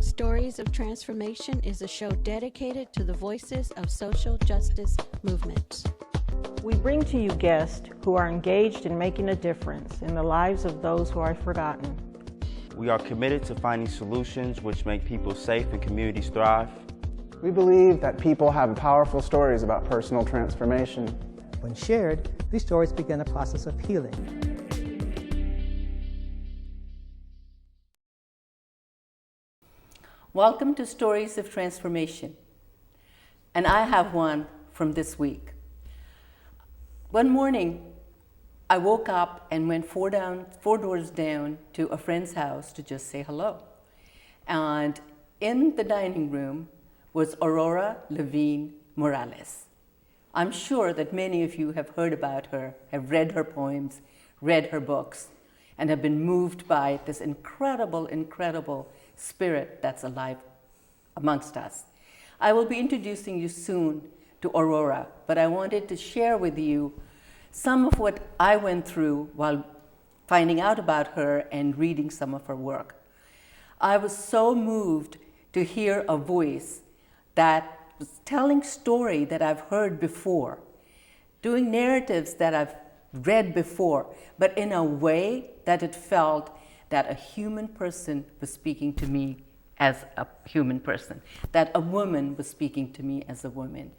Stories of Transformation is a show dedicated to the voices of social justice movements. We bring to you guests who are engaged in making a difference in the lives of those who are forgotten. We are committed to finding solutions which make people safe and communities thrive. We believe that people have powerful stories about personal transformation. When shared, these stories begin a process of healing. Welcome to Stories of Transformation. And I have one from this week. One morning, I woke up and went four doors down to a friend's house to just say hello. And in the dining room was Aurora Levins Morales. I'm sure that many of you have heard about her, have read her poems, read her books, and have been moved by this incredible, incredible spirit that's alive amongst us. I will be introducing you soon to Aurora, but I wanted to share with you some of what I went through while finding out about her and reading some of her work. I was so moved to hear a voice that was telling story that I've heard before, doing narratives that I've read before, but in a way that it felt that a human person was speaking to me as a human person, that a woman was speaking to me as a woman,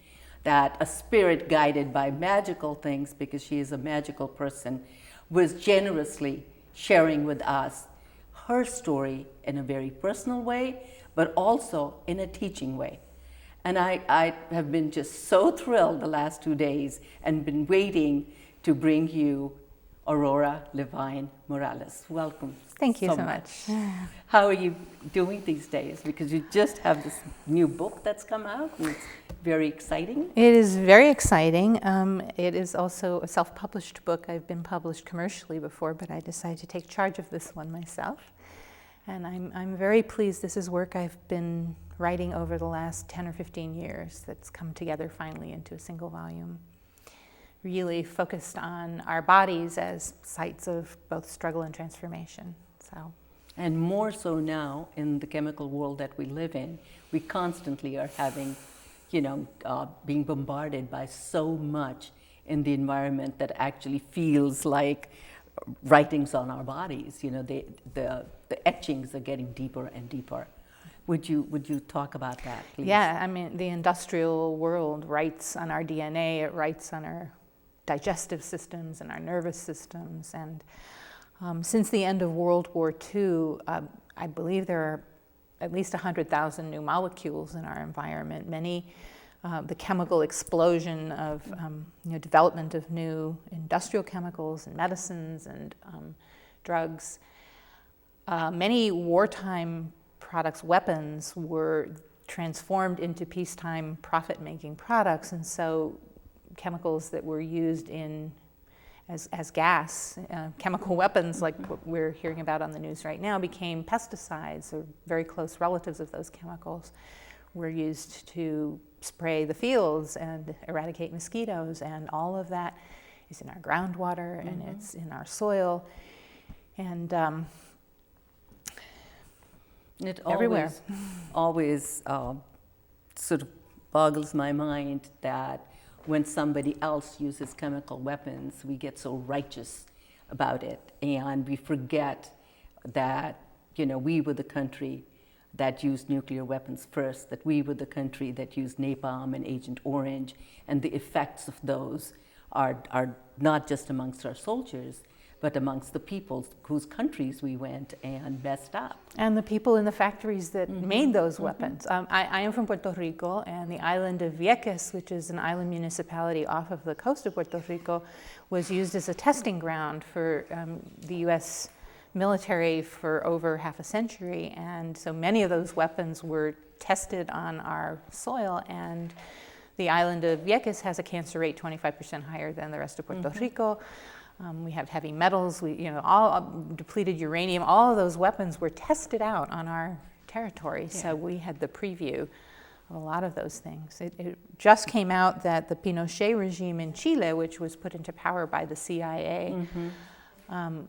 that a spirit guided by magical things, because she is a magical person, was generously sharing with us her story in a very personal way, but also in a teaching way. And I have been just so thrilled the last 2 days and been waiting to bring you Aurora Levins Morales. Welcome. Thank you so much. How are you doing these days? Because you just have this new book that's come out, and it's very exciting. It is very exciting. It is also a self-published book. I've been published commercially before, but I decided to take charge of this one myself. And I'm very pleased. This is work I've been writing over the last 10 or 15 years that's come together finally into a single volume, really focused on our bodies as sites of both struggle and transformation. And more so now in the chemical world that we live in, we constantly are having, being bombarded by so much in the environment that actually feels like writings on our bodies. The etchings are getting deeper and deeper. Would you talk about that, please? Yeah, I mean, the industrial world writes on our DNA, it writes on our digestive systems and our nervous systems. And since the end of World War II, I believe there are at least 100,000 new molecules in our environment. The chemical explosion of development of new industrial chemicals and medicines and drugs. Many wartime products, weapons, were transformed into peacetime profit-making products, and so chemicals that were used as gas, chemical weapons like what we're hearing about on the news right now, became pesticides, or very close relatives of those chemicals were used to spray the fields and eradicate mosquitoes, and all of that is in our groundwater and it's in our soil, and it everywhere. always sort of boggles my mind that when somebody else uses chemical weapons, we get so righteous about it, and we forget that we were the country that used nuclear weapons first, that we were the country that used napalm and Agent Orange, and the effects of those are not just amongst our soldiers, but amongst the people whose countries we went and messed up. And the people in the factories that made those weapons. I am from Puerto Rico, and the island of Vieques, which is an island municipality off of the coast of Puerto Rico, was used as a testing ground for the US military for over half a century. And so many of those weapons were tested on our soil, and the island of Vieques has a cancer rate 25% higher than the rest of Puerto Rico. We have heavy metals, all depleted uranium. All of those weapons were tested out on our territory, so we had the preview of a lot of those things. It just came out that the Pinochet regime in Chile, which was put into power by the CIA,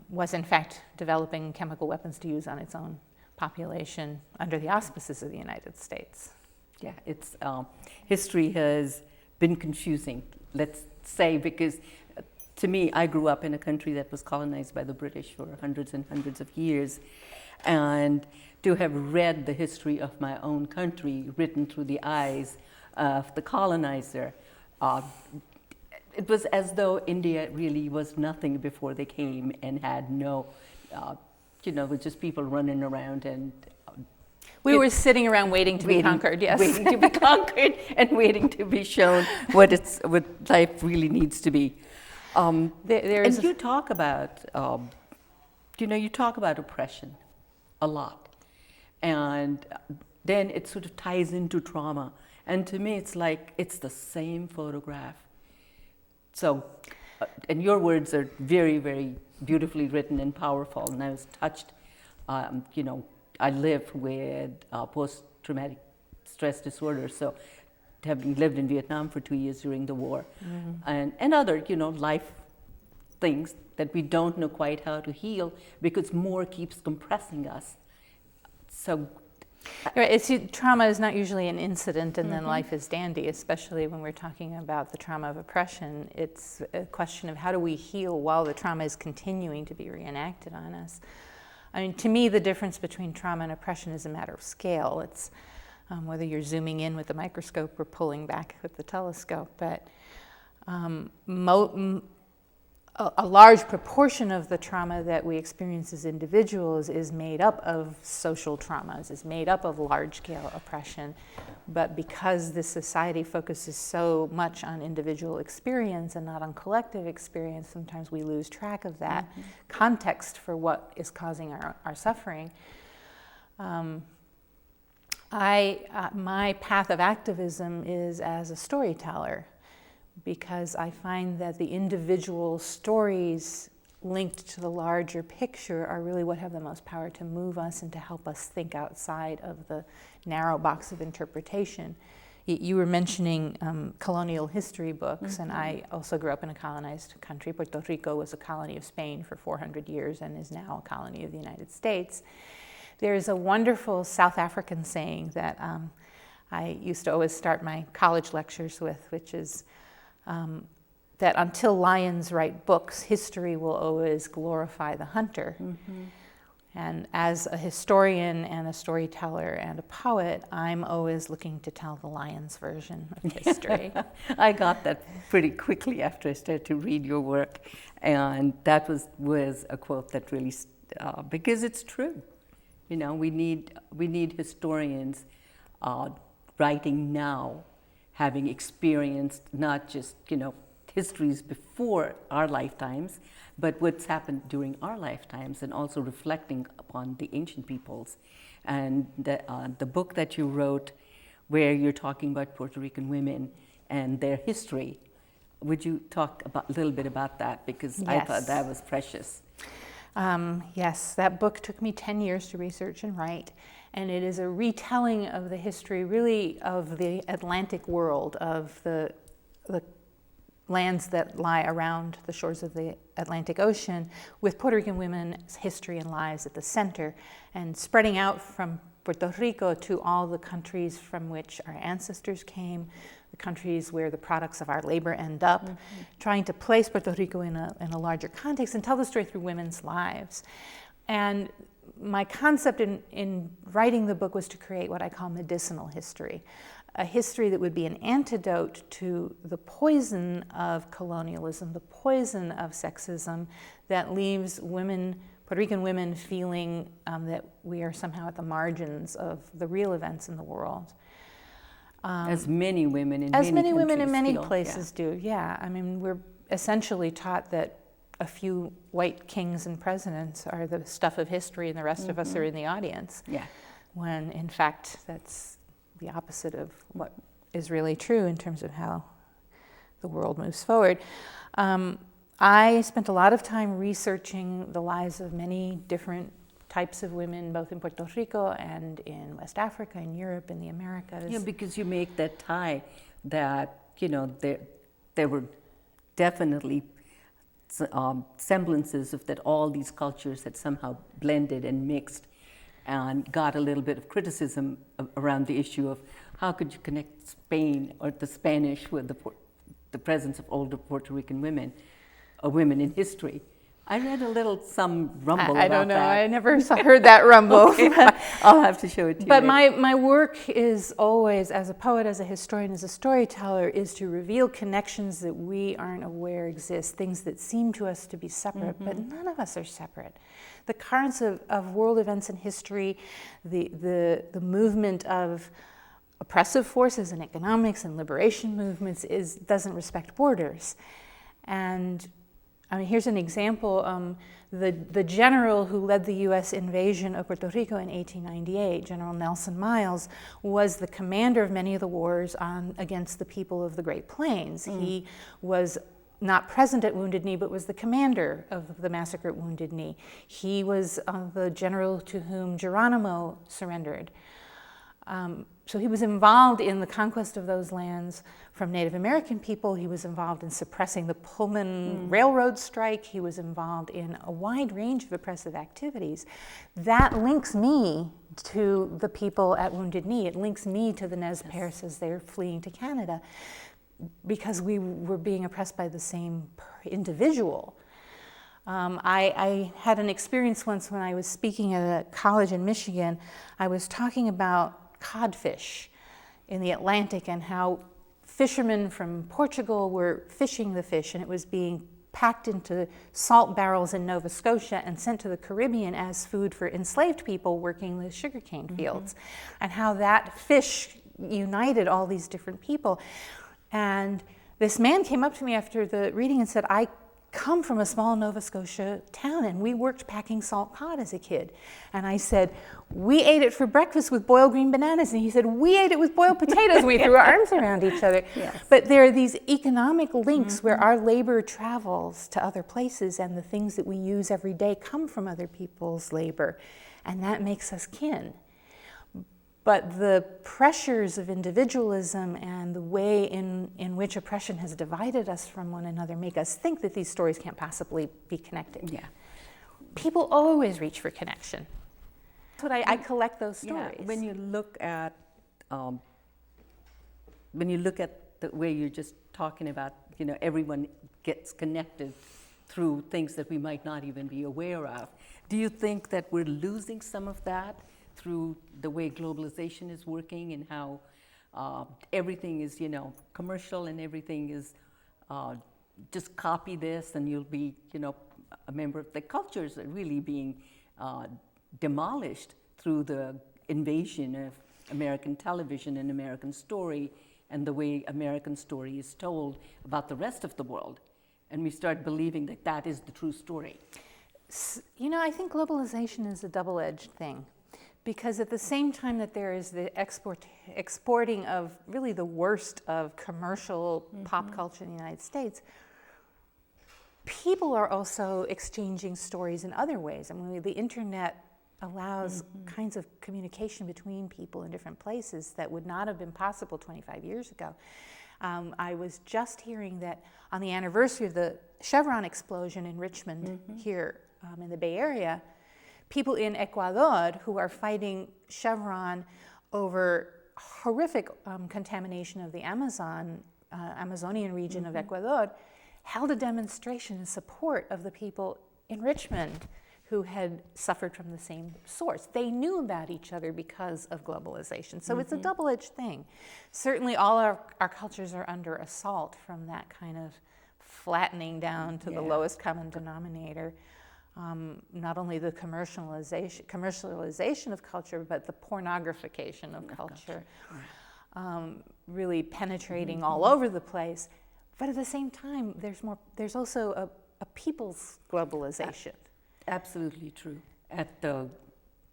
was in fact developing chemical weapons to use on its own population under the auspices of the United States. Yeah, it's history has been confusing, let's say, because to me, I grew up in a country that was colonized by the British for hundreds and hundreds of years, and to have read the history of my own country written through the eyes of the colonizer, it was as though India really was nothing before they came and had no, with just people running around and we were sitting around waiting to be conquered, yes. Waiting to be conquered and waiting to be shown what life really needs to be. And you talk about, you talk about oppression a lot. And then it sort of ties into trauma. And to me, it's like it's the same photograph. So, and your words are very, very beautifully written and powerful. And I was touched, I live with post-traumatic stress disorder. So having lived in Vietnam for 2 years during the war, and other, life things that we don't know quite how to heal because more keeps compressing us. So trauma is not usually an incident and then life is dandy, especially when we're talking about the trauma of oppression. It's a question of how do we heal while the trauma is continuing to be reenacted on us. I mean, to me, the difference between trauma and oppression is a matter of scale. It's whether you're zooming in with the microscope or pulling back with the telescope. But a large proportion of the trauma that we experience as individuals is made up of social traumas, is made up of large-scale oppression. But because this society focuses so much on individual experience and not on collective experience, sometimes we lose track of that context for what is causing our suffering. My path of activism is as a storyteller, because I find that the individual stories linked to the larger picture are really what have the most power to move us and to help us think outside of the narrow box of interpretation. You were mentioning colonial history books, and I also grew up in a colonized country. Puerto Rico was a colony of Spain for 400 years and is now a colony of the United States. There's a wonderful South African saying that I used to always start my college lectures with, which is that until lions write books, history will always glorify the hunter. And as a historian and a storyteller and a poet, I'm always looking to tell the lion's version of history. I got that pretty quickly after I started to read your work. And that was a quote that really, because it's true. We need historians writing now, having experienced not just, histories before our lifetimes, but what's happened during our lifetimes, and also reflecting upon the ancient peoples. And the book that you wrote, where you're talking about Puerto Rican women and their history, would you talk a little bit about that? Because I thought that was precious. Yes, that book took me 10 years to research and write, and it is a retelling of the history, really, of the Atlantic world, of the lands that lie around the shores of the Atlantic Ocean, with Puerto Rican women's history and lives at the center, and spreading out from Puerto Rico to all the countries from which our ancestors came, the countries where the products of our labor end up, trying to place Puerto Rico in a larger context and tell the story through women's lives. And my concept in writing the book was to create what I call medicinal history, a history that would be an antidote to the poison of colonialism, the poison of sexism that leaves women, Puerto Rican women, feeling that we are somehow at the margins of the real events in the world. As many women in many places do, yeah. I mean, we're essentially taught that a few white kings and presidents are the stuff of history and the rest of us are in the audience. Yeah. When in fact, that's the opposite of what is really true in terms of how the world moves forward. I spent a lot of time researching the lives of many different types of women, both in Puerto Rico and in West Africa, in Europe, in the Americas. Yeah, because you make that tie that, there were definitely semblances of that all these cultures had somehow blended and mixed and got a little bit of criticism around the issue of how could you connect Spain or the Spanish with the presence of older Puerto Rican women, or women in history. I read some rumble I about don't know. that. I never heard that rumble. Okay, I'll have to show it to you. But later. my work is always, as a poet, as a historian, as a storyteller, is to reveal connections that we aren't aware exist, things that seem to us to be separate, but none of us are separate. The currents of world events in history, the movement of oppressive forces in economics and liberation movements doesn't respect borders. And I mean, here's an example. The general who led the U.S. invasion of Puerto Rico in 1898, General Nelson Miles, was the commander of many of the wars against the people of the Great Plains. He was not present at Wounded Knee, but was the commander of the massacre at Wounded Knee. He was the general to whom Geronimo surrendered. So he was involved in the conquest of those lands from Native American people. He was involved in suppressing the Pullman Railroad strike. He was involved in a wide range of oppressive activities. That links me to the people at Wounded Knee. It links me to the Nez Perce as they're fleeing to Canada, because we were being oppressed by the same individual. I had an experience once when I was speaking at a college in Michigan. I was talking about codfish in the Atlantic and how fishermen from Portugal were fishing the fish, and it was being packed into salt barrels in Nova Scotia and sent to the Caribbean as food for enslaved people working the sugarcane fields, and how that fish united all these different people. And this man came up to me after the reading and said, I come from a small Nova Scotia town, and we worked packing salt cod as a kid. And I said, we ate it for breakfast with boiled green bananas. And he said, we ate it with boiled potatoes. And we threw our arms around each other. Yes. But there are these economic links where our labor travels to other places, and the things that we use every day come from other people's labor. And that makes us kin. But the pressures of individualism and the way in which oppression has divided us from one another make us think that these stories can't possibly be connected. Yeah. People always reach for connection. That's what I collect those stories. Yeah. When you look at the way you're just talking about, everyone gets connected through things that we might not even be aware of. Do you think that we're losing some of that through the way globalization is working, and how everything is, commercial, and everything is just copy this and you'll be, a member of the cultures are really being demolished through the invasion of American television and American story, and the way American story is told about the rest of the world. And we start believing that that is the true story. I think globalization is a double-edged thing. Because at the same time that there is the exporting of really the worst of commercial pop culture in the United States, people are also exchanging stories in other ways. I mean, the internet allows kinds of communication between people in different places that would not have been possible 25 years ago. I was just hearing that on the anniversary of the Chevron explosion in Richmond here in the Bay Area, people in Ecuador who are fighting Chevron over horrific contamination of the Amazonian region of Ecuador, held a demonstration in support of the people in Richmond who had suffered from the same source. They knew about each other because of globalization. So it's a double-edged thing. Certainly all our cultures are under assault from that kind of flattening down to the lowest common denominator. Not only the commercialization of culture, but the pornographication of culture, really penetrating all over the place. But at the same time, there's also a people's globalization. Absolutely true. At the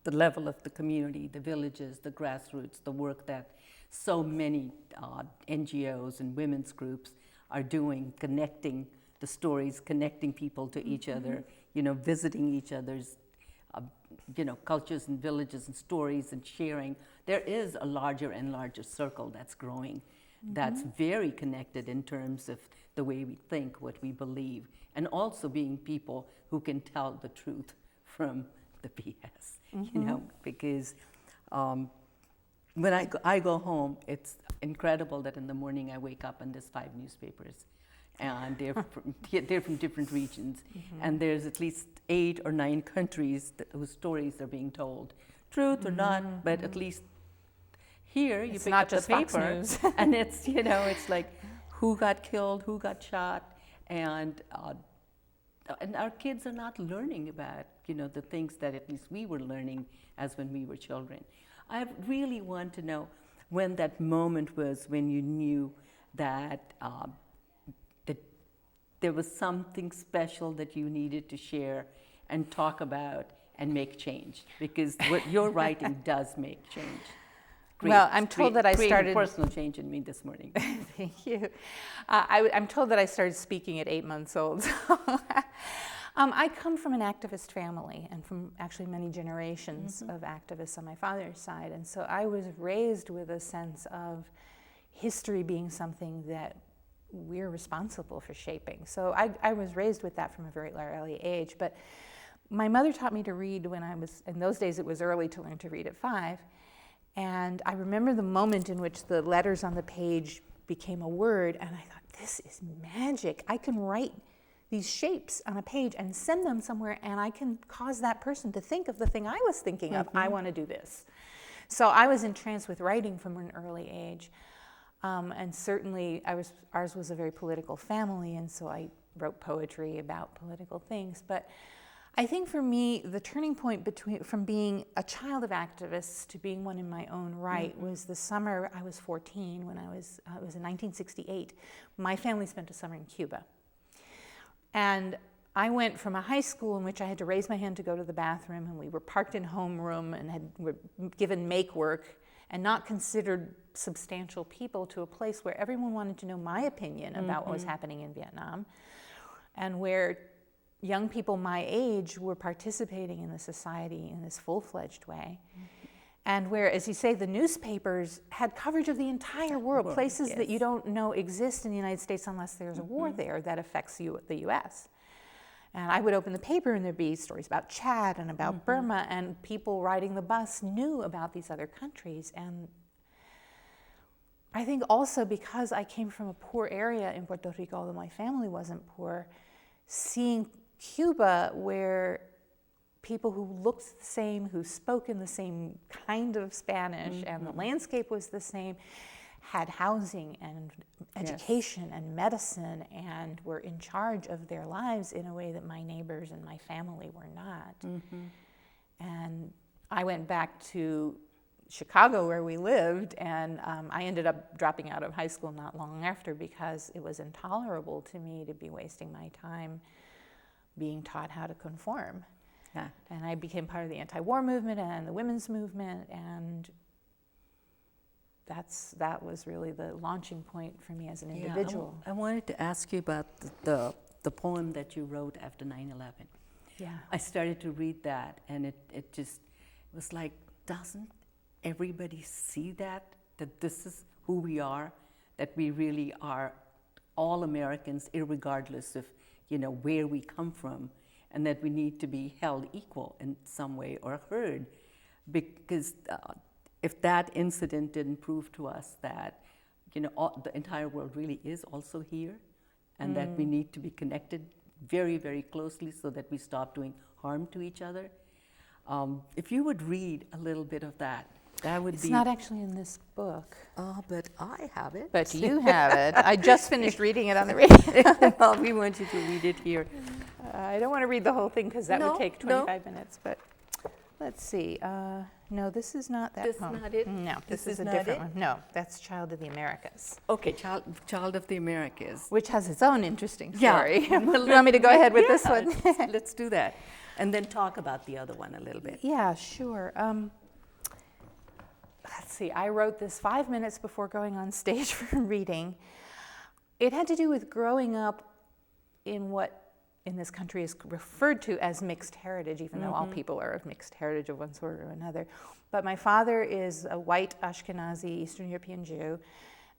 level of the community, the villages, the grassroots, the work that so many NGOs and women's groups are doing, connecting the stories, connecting people to each other, visiting each other's, cultures and villages and stories, and sharing. There is a larger and larger circle that's growing, that's very connected in terms of the way we think, what we believe, and also being people who can tell the truth from the BS, you know, because when I go home, it's incredible that in the morning I wake up and there's 5 newspapers, and they're from different regions, and there's at least 8 or 9 countries whose stories are being told, truth or not, but at least here you pick up the paper, and it's, you know, it's like who got killed, who got shot, and our kids are not learning about, you know, the things that at least we were learning as when we were children. I really want to know when that moment was when you knew that that there was something special that you needed to share and talk about and make change, because what you're writing does make change. Well, I'm told that I started personal change in me this morning. Thank you. I'm told that I started speaking at 8 months old. I come from an activist family, and from actually many generations of activists on my father's side, and so I was raised with a sense of history being something that we're responsible for shaping. So I was raised with that from a very early age. But my mother taught me to read when I was, in those days it was early to learn to read at 5. And I remember the moment in which the letters on the page became a word, and I thought, this is magic. I can write these shapes on a page and send them somewhere, and I can cause that person to think of the thing I was thinking of. I want to do this. So I was entranced with writing from an early age. And certainly ours was a very political family, and so I wrote poetry about political things. But I think for me, the turning point from being a child of activists to being one in my own right was the summer I was 14, when it was in 1968. My family spent a summer in Cuba. And I went from a high school in which I had to raise my hand to go to the bathroom, and we were parked in homeroom and were given make work and not considered substantial people, to a place where everyone wanted to know my opinion about what was happening in Vietnam, and where young people my age were participating in the society in this full-fledged way. And where, as you say, the newspapers had coverage of the entire world, places that you don't know exist in the United States unless there's a war there that affects the U.S. And I would open the paper and there'd be stories about Chad and about Burma, and people riding the bus knew about these other countries. And I think also because I came from a poor area in Puerto Rico, although my family wasn't poor, seeing Cuba, where people who looked the same, who spoke in the same kind of Spanish, and the landscape was the same, had housing and education and medicine, and were in charge of their lives in a way that my neighbors and my family were not. And I went back to Chicago, where we lived, and I ended up dropping out of high school not long after, because it was intolerable to me to be wasting my time being taught how to conform. And I became part of the anti-war movement and the women's movement, and that was really the launching point for me as an individual. I wanted to ask you about the poem that you wrote after 9/11. I started to read that, and it just was like, doesn't everybody see that this is who we are, that we really are all Americans, irregardless of, you know, where we come from, and that we need to be held equal in some way or heard, because if that incident didn't prove to us that, you know, the entire world really is also here, and that we need to be connected very, very closely so that we stop doing harm to each other. If you would read a little bit of that, that would be... It's not actually in this book. But I have it. But you have it. I just finished reading it on the radio. Well, we want you to read it here. I don't want to read the whole thing, because that would take 25 minutes, but let's see. No, this is not that poem. This is not it? No, this is a not different it? one. No, that's Child of the Americas. Okay, Child of the Americas. Which has its own interesting Yeah. story. You want me to go ahead with this one? Let's do that. And then talk about the other one a little bit. Yeah, sure. Let's see, I wrote this 5 minutes before going on stage for reading. It had to do with growing up in what in this country is referred to as mixed heritage, even though all people are of mixed heritage of one sort or another. But my father is a white Ashkenazi Eastern European Jew,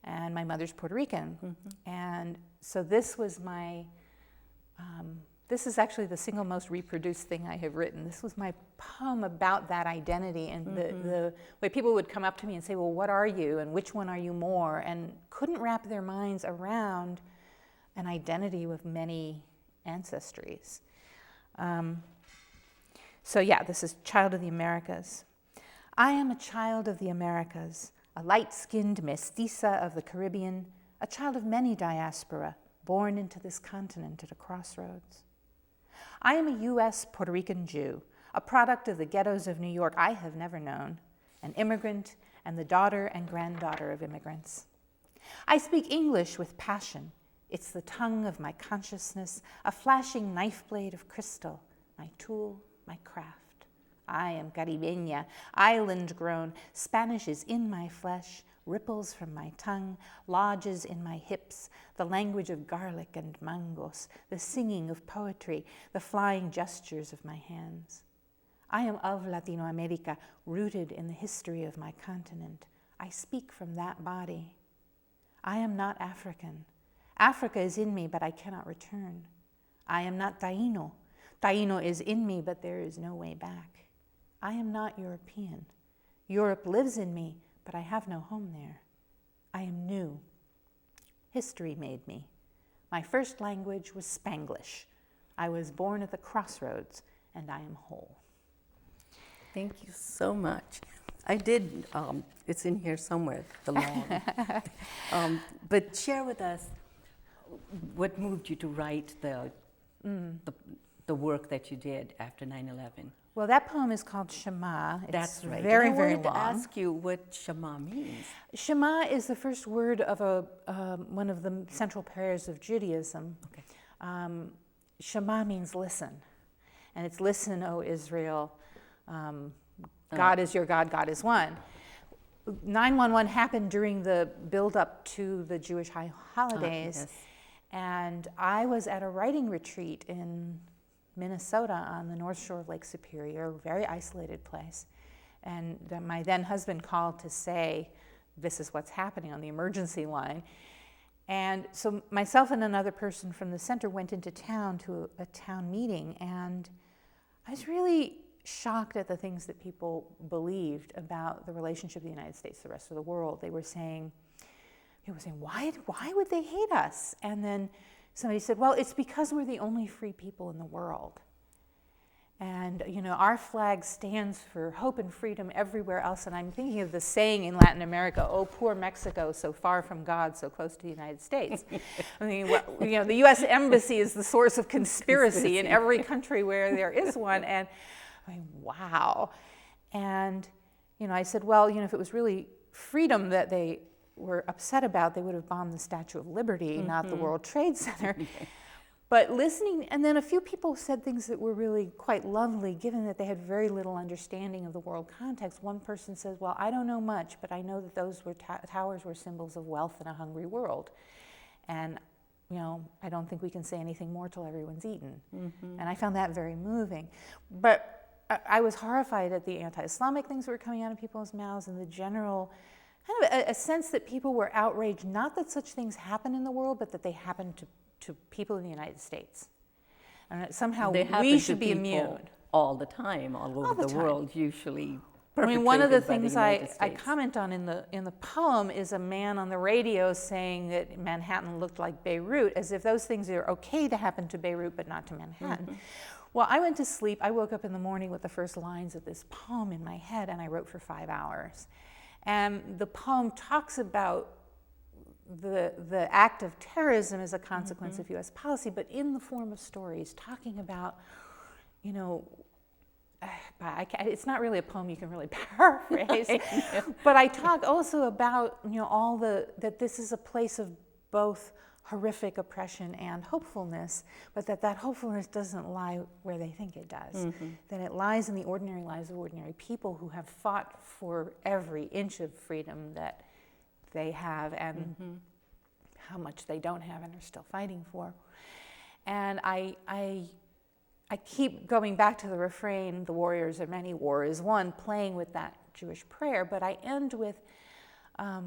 and my mother's Puerto Rican. And so this was my This is actually the single most reproduced thing I have written. This was my poem about that identity and the way people would come up to me and say, well, what are you and which one are you more? And couldn't wrap their minds around an identity with many ancestries. So yeah, this is Child of the Americas. I am a child of the Americas, a light-skinned mestiza of the Caribbean, a child of many diaspora, born into this continent at a crossroads. I am a U.S. Puerto Rican Jew, a product of the ghettos of New York I have never known, an immigrant and the daughter and granddaughter of immigrants. I speak English with passion. It's the tongue of my consciousness, a flashing knife blade of crystal, my tool, my craft. I am Caribeña, island-grown. Spanish is in my flesh, ripples from my tongue, lodges in my hips, the language of garlic and mangos, the singing of poetry, the flying gestures of my hands. I am of Latino America, rooted in the history of my continent. I speak from that body. I am not African. Africa is in me, but I cannot return. I am not Taino. Taino is in me, but there is no way back. I am not European. Europe lives in me, but I have no home there. I am new. History made me. My first language was Spanglish. I was born at the crossroads, and I am whole. Thank you so much. I did, it's in here somewhere, the long. But share with us what moved you to write the work that you did after 9/11. Well, that poem is called Shema. It's That's right. Very, and I very wanted long. to ask you what Shema means. Shema is the first word of one of the central prayers of Judaism. Okay. Shema means listen. And it's listen, O Israel. God is your God, God is one. 9/11 happened during the build-up to the Jewish high holidays. Yes. And I was at a writing retreat in Minnesota on the North Shore of Lake Superior, a very isolated place. And my then husband called to say, this is what's happening on the emergency line. And so myself and another person from the center went into town to a town meeting, and I was really shocked at the things that people believed about the relationship of the United States to the rest of the world. They were saying, why would they hate us? And then somebody said, well, it's because we're the only free people in the world. And, our flag stands for hope and freedom everywhere else. And I'm thinking of the saying in Latin America, oh, poor Mexico, so far from God, so close to the United States. I mean, the U.S. Embassy is the source of conspiracy in every country where there is one. And I mean, wow. And, I said, well, if it was really freedom that they were upset about, they would have bombed the Statue of Liberty, not the World Trade Center. But listening, and then a few people said things that were really quite lovely, given that they had very little understanding of the world context. One person says, well, I don't know much, but I know that those were towers were symbols of wealth in a hungry world. And, I don't think we can say anything more till everyone's eaten. And I found that very moving. But I was horrified at the anti-Islamic things that were coming out of people's mouths and the general kind of a sense that people were outraged, not that such things happen in the world, but that they happen to people in the United States. And somehow we should be immune. All the time, all over the world, usually. I mean, one of the perpetrated by things the United I States. comment on in the poem is a man on the radio saying that Manhattan looked like Beirut, as if those things are okay to happen to Beirut, but not to Manhattan. Well, I went to sleep. I woke up in the morning with the first lines of this poem in my head, and I wrote for 5 hours. And the poem talks about the act of terrorism as a consequence of U.S. policy, but in the form of stories, talking about, it's not really a poem you can really paraphrase, but I talk also about, that this is a place of both horrific oppression and hopefulness, but that hopefulness doesn't lie where they think it does, that it lies in the ordinary lives of ordinary people who have fought for every inch of freedom that they have and how much they don't have and are still fighting for. And I keep going back to the refrain, the warriors of many, war is one, playing with that Jewish prayer, but I end with a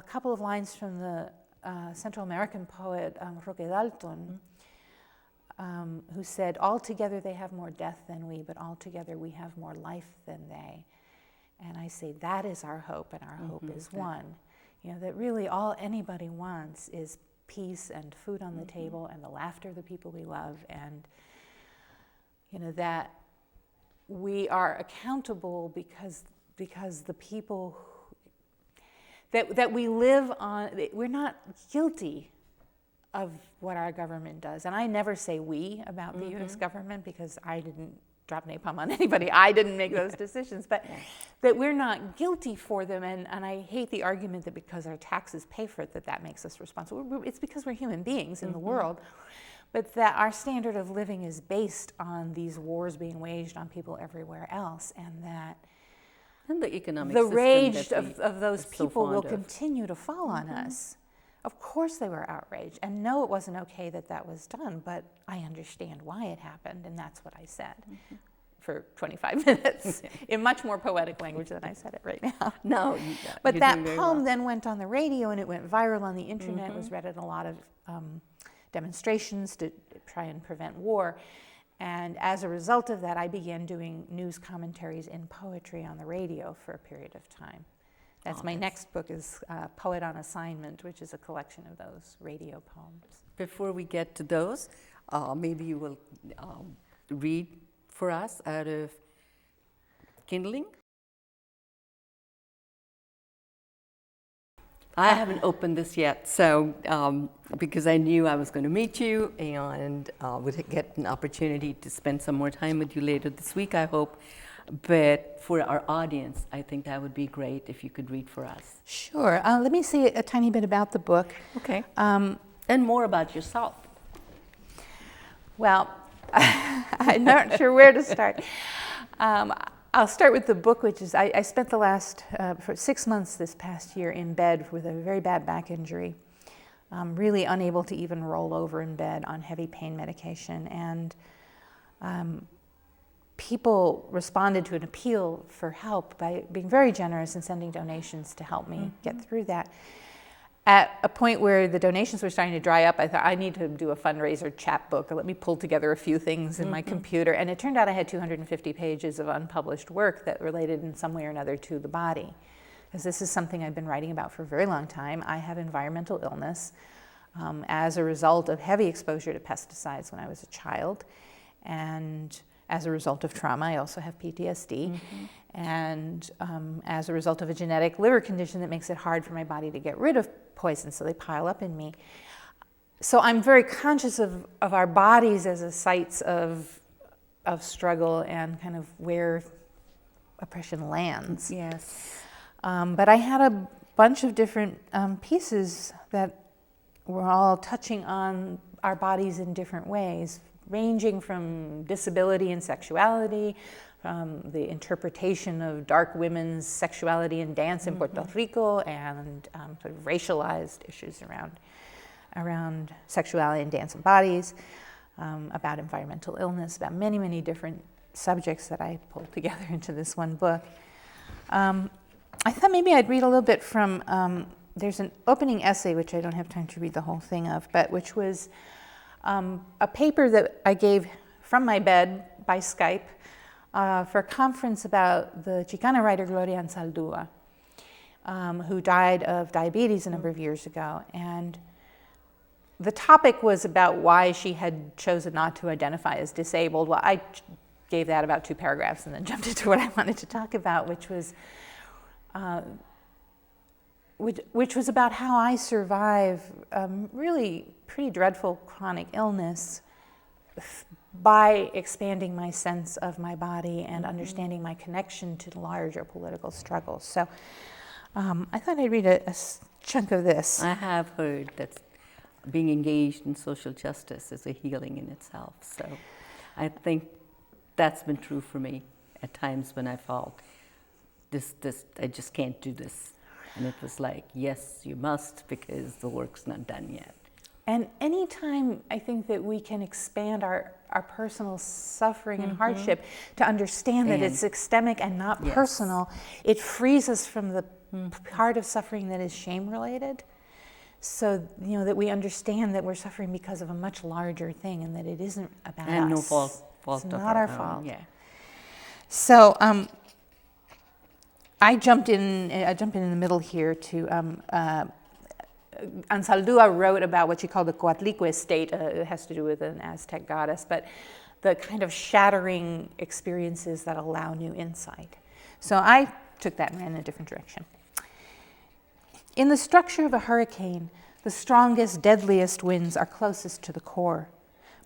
couple of lines from the Central American poet Roque Dalton, who said, altogether they have more death than we, but altogether we have more life than they. And I say, that is our hope, and our hope is one. You know, that really all anybody wants is peace and food on the table and the laughter of the people we love, and, you know, that we are accountable because the people that we live on, we're not guilty of what our government does. And I never say we about the U.S. government because I didn't drop napalm on anybody. I didn't make those decisions. But that we're not guilty for them. And I hate the argument that because our taxes pay for it, that makes us responsible. It's because we're human beings in the world. But that our standard of living is based on these wars being waged on people everywhere else. And that the economic the system rage that of those so people will fond of. continue to fall on us. Of course they were outraged. And no, it wasn't okay that was done, but I understand why it happened, and that's what I said for 25 minutes in much more poetic language than I said it right now. No, but you're that doing very poem well. then went on the radio, and it went viral on the internet. It was read at a lot of demonstrations to try and prevent war. And as a result of that, I began doing news commentaries in poetry on the radio for a period of time. That's my next book, is Poet on Assignment, which is a collection of those radio poems. Before we get to those, maybe you will read for us out of Kindling. I haven't opened this yet, so because I knew I was going to meet you and would get an opportunity to spend some more time with you later this week, I hope. But for our audience, I think that would be great if you could read for us. Sure. Let me say a tiny bit about the book. Okay. And more about yourself. Well, I'm not sure where to start. I'll start with the book, which is, I spent the last, for 6 months this past year in bed with a very bad back injury, really unable to even roll over in bed on heavy pain medication. And people responded to an appeal for help by being very generous and sending donations to help me get through that. At a point where the donations were starting to dry up, I thought, I need to do a fundraiser chapbook. Let me pull together a few things in my computer. And it turned out I had 250 pages of unpublished work that related in some way or another to the body. Because this is something I've been writing about for a very long time. I have environmental illness as a result of heavy exposure to pesticides when I was a child. And as a result of trauma, I also have PTSD. And as a result of a genetic liver condition that makes it hard for my body to get rid of poison, so they pile up in me. So I'm very conscious of our bodies as a sites of struggle and kind of where oppression lands. Yes. But I had a bunch of different pieces that were all touching on our bodies in different ways, ranging from disability and sexuality, from the interpretation of dark women's sexuality and dance in Puerto Rico, and sort of racialized issues around sexuality and dance and bodies, about environmental illness, about many, many different subjects that I pulled together into this one book. I thought maybe I'd read a little bit from, there's an opening essay, which I don't have time to read the whole thing of, but which was a paper that I gave from my bed by Skype for a conference about the Chicana writer Gloria Anzaldúa, who died of diabetes a number of years ago. And the topic was about why she had chosen not to identify as disabled. Well, I gave that about 2 paragraphs and then jumped into what I wanted to talk about, which was about how I survive really pretty dreadful chronic illness by expanding my sense of my body and understanding my connection to the larger political struggles. So I thought I'd read a chunk of this. I have heard that being engaged in social justice is a healing in itself. So I think that's been true for me at times when I felt I just can't do this. And it was like, yes, you must, because the work's not done yet. And anytime I think that we can expand our personal suffering and hardship to understand that it's systemic and not personal, it frees us from the part of suffering that is shame-related. so that we understand that we're suffering because of a much larger thing, and that it isn't about us. And no fault it's of not our own, fault. Yeah. So I jumped in the middle here to Ansaldúa wrote about what she called the Coatlicue state. It has to do with an Aztec goddess, but the kind of shattering experiences that allow new insight. So I took that and ran in a different direction. In the structure of a hurricane, the strongest, deadliest winds are closest to the core.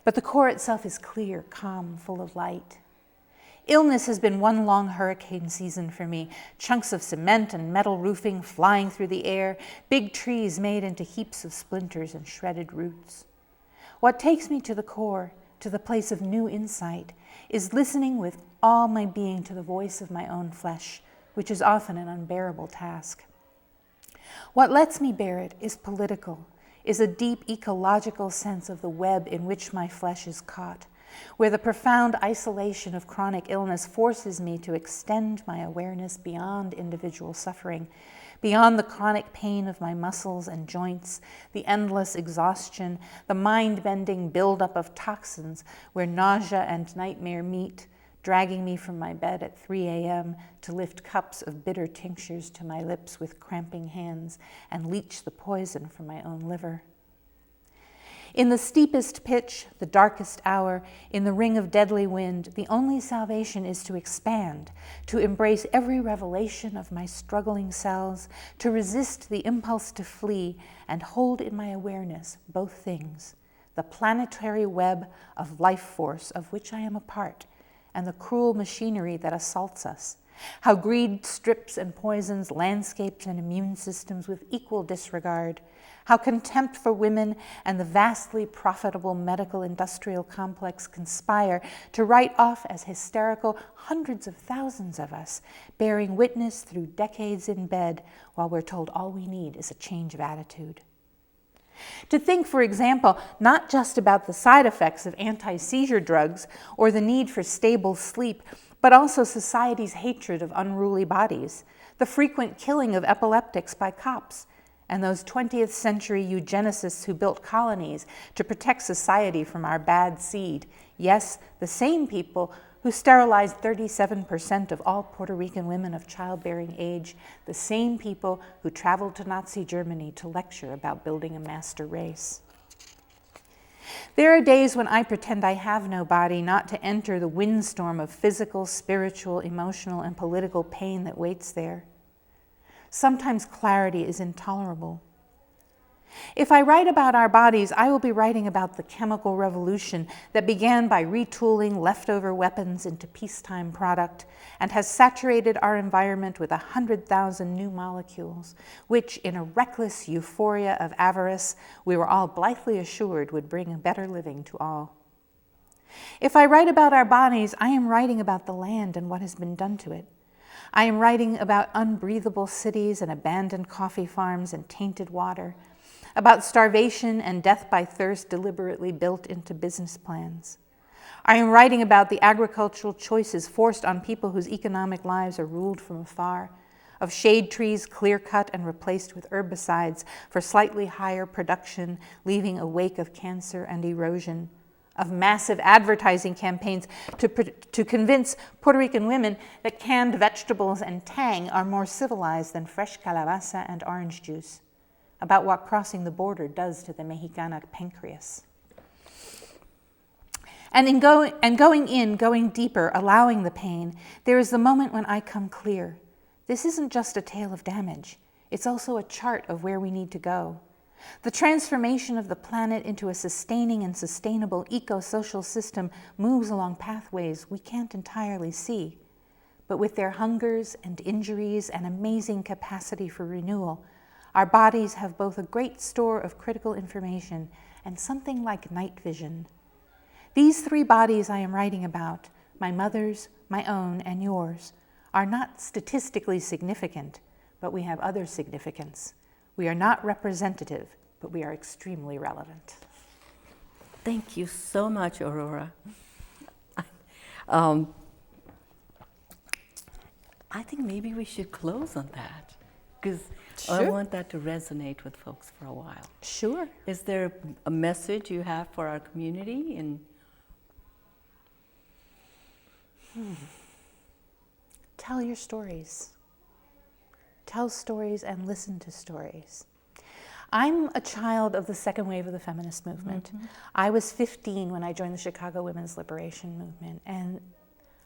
But the core itself is clear, calm, full of light. Illness has been one long hurricane season for me. Chunks of cement and metal roofing flying through the air, big trees made into heaps of splinters and shredded roots. What takes me to the core, to the place of new insight, is listening with all my being to the voice of my own flesh, which is often an unbearable task. What lets me bear it is political, is a deep ecological sense of the web in which my flesh is caught, where the profound isolation of chronic illness forces me to extend my awareness beyond individual suffering, beyond the chronic pain of my muscles and joints, the endless exhaustion, the mind-bending buildup of toxins where nausea and nightmare meet, dragging me from my bed at 3 a.m. to lift cups of bitter tinctures to my lips with cramping hands and leach the poison from my own liver. In the steepest pitch, the darkest hour, in the ring of deadly wind, the only salvation is to expand, to embrace every revelation of my struggling cells, to resist the impulse to flee, and hold in my awareness both things, the planetary web of life force of which I am a part, and the cruel machinery that assaults us, how greed strips and poisons landscapes and immune systems with equal disregard, how contempt for women and the vastly profitable medical industrial complex conspire to write off as hysterical hundreds of thousands of us, bearing witness through decades in bed while we're told all we need is a change of attitude. To think, for example, not just about the side effects of anti-seizure drugs or the need for stable sleep, but also society's hatred of unruly bodies, the frequent killing of epileptics by cops, and those 20th century eugenicists who built colonies to protect society from our bad seed. Yes, the same people who sterilized 37% of all Puerto Rican women of childbearing age, the same people who traveled to Nazi Germany to lecture about building a master race. There are days when I pretend I have no body, not to enter the windstorm of physical, spiritual, emotional, and political pain that waits there. Sometimes clarity is intolerable. If I write about our bodies, I will be writing about the chemical revolution that began by retooling leftover weapons into peacetime product and has saturated our environment with 100,000 new molecules, which, in a reckless euphoria of avarice, we were all blithely assured would bring a better living to all. If I write about our bodies, I am writing about the land and what has been done to it. I am writing about unbreathable cities and abandoned coffee farms and tainted water, about starvation and death by thirst deliberately built into business plans. I am writing about the agricultural choices forced on people whose economic lives are ruled from afar, of shade trees clear-cut and replaced with herbicides for slightly higher production, leaving a wake of cancer and erosion, of massive advertising campaigns to convince Puerto Rican women that canned vegetables and tang are more civilized than fresh calabaza and orange juice, about what crossing the border does to the Mexicana pancreas. And going deeper, allowing the pain, there is the moment when I come clear. This isn't just a tale of damage. It's also a chart of where we need to go. The transformation of the planet into a sustaining and sustainable eco-social system moves along pathways we can't entirely see. But with their hungers and injuries and amazing capacity for renewal, our bodies have both a great store of critical information and something like night vision. These three bodies I am writing about, my mother's, my own, and yours, are not statistically significant, but we have other significance. We are not representative, but we are extremely relevant. Thank you so much, Aurora. I think maybe we should close on that, because I Sure. want that to resonate with folks for a while. Sure. Is there a message you have for our community? Tell your stories. Tell stories and listen to stories. I'm a child of the second wave of the feminist movement. I was 15 when I joined the Chicago Women's Liberation Movement, and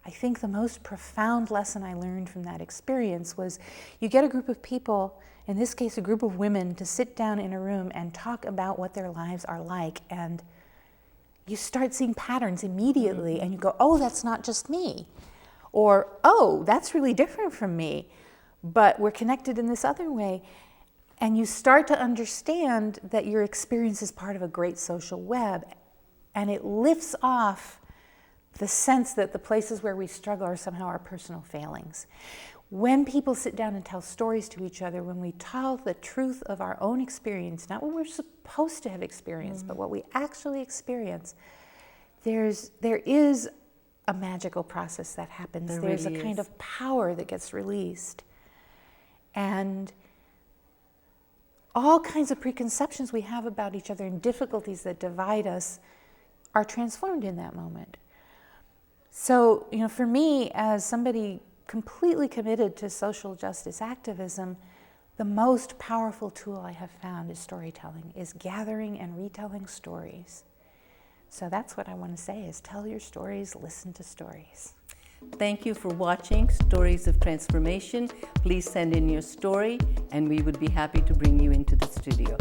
I think the most profound lesson I learned from that experience was you get a group of people, in this case a group of women, to sit down in a room and talk about what their lives are like, and you start seeing patterns immediately, and you go, oh, that's not just me. Or, oh, that's really different from me, but we're connected in this other way. And you start to understand that your experience is part of a great social web, and it lifts off the sense that the places where we struggle are somehow our personal failings. When people sit down and tell stories to each other, when we tell the truth of our own experience, not what we're supposed to have experienced, but what we actually experience, there is a magical process that happens. There's really a kind is. of power that gets released. And all kinds of preconceptions we have about each other and difficulties that divide us are transformed in that moment. So, for me, as somebody completely committed to social justice activism, the most powerful tool I have found is storytelling, is gathering and retelling stories. So that's what I want to say, is tell your stories, listen to stories. Thank you for watching Stories of Transformation. Please send in your story, and we would be happy to bring you into the studio.